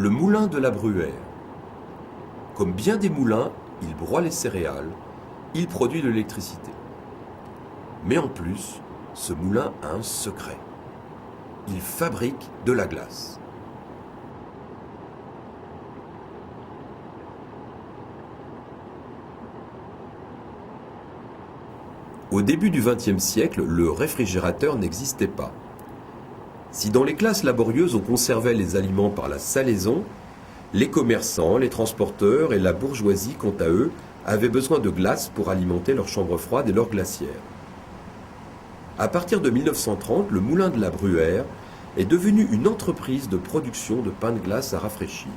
Le moulin de la Bruère. Comme bien des moulins, il broie les céréales, il produit de l'électricité. Mais en plus, ce moulin a un secret. Il fabrique de la glace. Au début du XXe siècle, le réfrigérateur n'existait pas. Si dans les classes laborieuses on conservait les aliments par la salaison, les commerçants, les transporteurs et la bourgeoisie, quant à eux, avaient besoin de glace pour alimenter leurs chambres froides et leurs glacières. À partir de 1930, le moulin de la Bruère est devenu une entreprise de production de pain de glace à rafraîchir.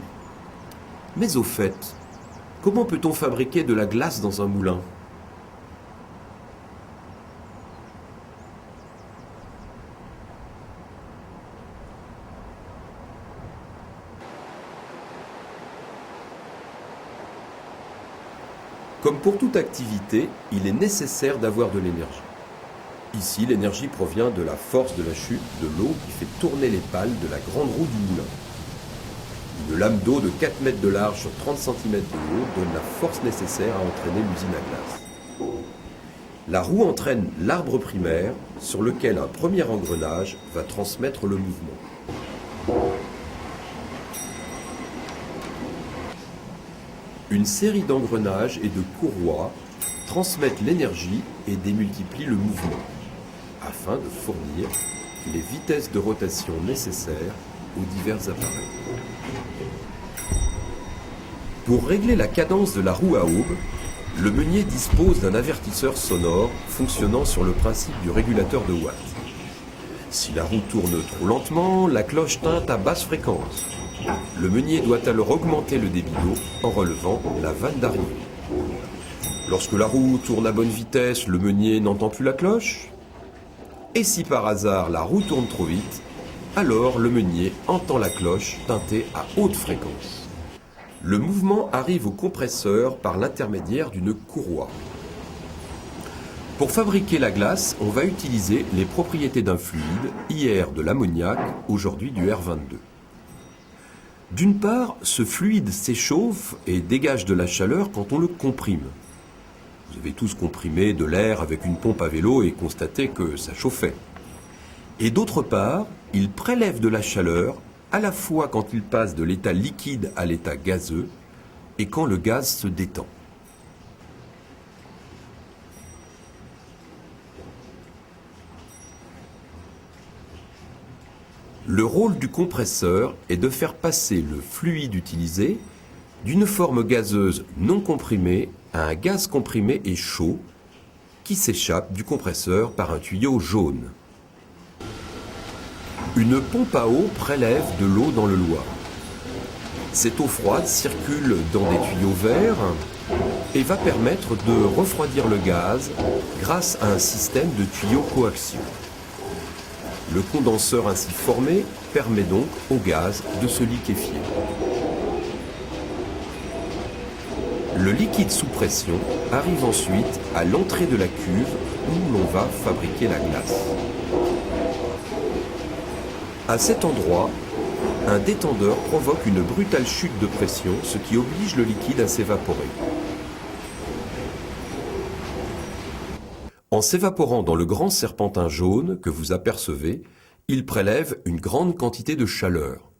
Mais au fait, comment peut-on fabriquer de la glace dans un moulin ? Comme pour toute activité, il est nécessaire d'avoir de l'énergie. Ici, l'énergie provient de la force de la chute de l'eau qui fait tourner les pales de la grande roue du moulin. Une lame d'eau de 4 mètres de large sur 30 cm de haut donne la force nécessaire à entraîner l'usine à glace. La roue entraîne l'arbre primaire sur lequel un premier engrenage va transmettre le mouvement. Une série d'engrenages et de courroies transmettent l'énergie et démultiplient le mouvement, afin de fournir les vitesses de rotation nécessaires aux divers appareils. Pour régler la cadence de la roue à aube, le meunier dispose d'un avertisseur sonore fonctionnant sur le principe du régulateur de watts. Si la roue tourne trop lentement, la cloche tinte à basse fréquence. Le meunier doit alors augmenter le débit d'eau en relevant la vanne d'arrivée. Lorsque la roue tourne à bonne vitesse, le meunier n'entend plus la cloche. Et si par hasard la roue tourne trop vite, alors le meunier entend la cloche tinter à haute fréquence. Le mouvement arrive au compresseur par l'intermédiaire d'une courroie. Pour fabriquer la glace, on va utiliser les propriétés d'un fluide, hier de l'ammoniac, aujourd'hui du R22. D'une part, ce fluide s'échauffe et dégage de la chaleur quand on le comprime. Vous avez tous comprimé de l'air avec une pompe à vélo et constaté que ça chauffait. Et d'autre part, il prélève de la chaleur à la fois quand il passe de l'état liquide à l'état gazeux et quand le gaz se détend. Le rôle du compresseur est de faire passer le fluide utilisé d'une forme gazeuse non comprimée à un gaz comprimé et chaud qui s'échappe du compresseur par un tuyau jaune. Une pompe à eau prélève de l'eau dans le Loir. Cette eau froide circule dans des tuyaux verts et va permettre de refroidir le gaz grâce à un système de tuyaux coaxiaux. Le condenseur ainsi formé permet donc au gaz de se liquéfier. Le liquide sous pression arrive ensuite à l'entrée de la cuve où l'on va fabriquer la glace. À cet endroit, un détendeur provoque une brutale chute de pression, ce qui oblige le liquide à s'évaporer. En s'évaporant dans le grand serpentin jaune que vous apercevez, il prélève une grande quantité de chaleur.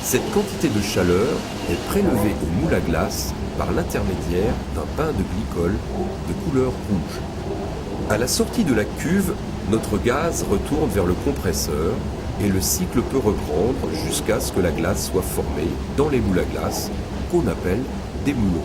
Cette quantité de chaleur est prélevée au moule à glace par l'intermédiaire d'un pain de glycol de couleur rouge. À la sortie de la cuve, notre gaz retourne vers le compresseur et le cycle peut reprendre jusqu'à ce que la glace soit formée dans les moules à glace qu'on appelle des moulons.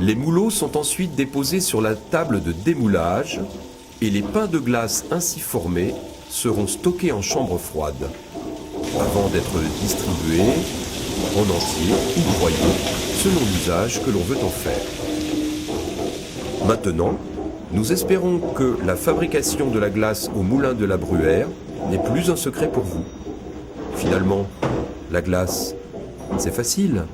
Les moulots sont ensuite déposés sur la table de démoulage et les pains de glace ainsi formés seront stockés en chambre froide avant d'être distribués en entier ou broyés selon l'usage que l'on veut en faire. Maintenant, nous espérons que la fabrication de la glace au moulin de la Bruère n'est plus un secret pour vous. Finalement, la glace, c'est facile.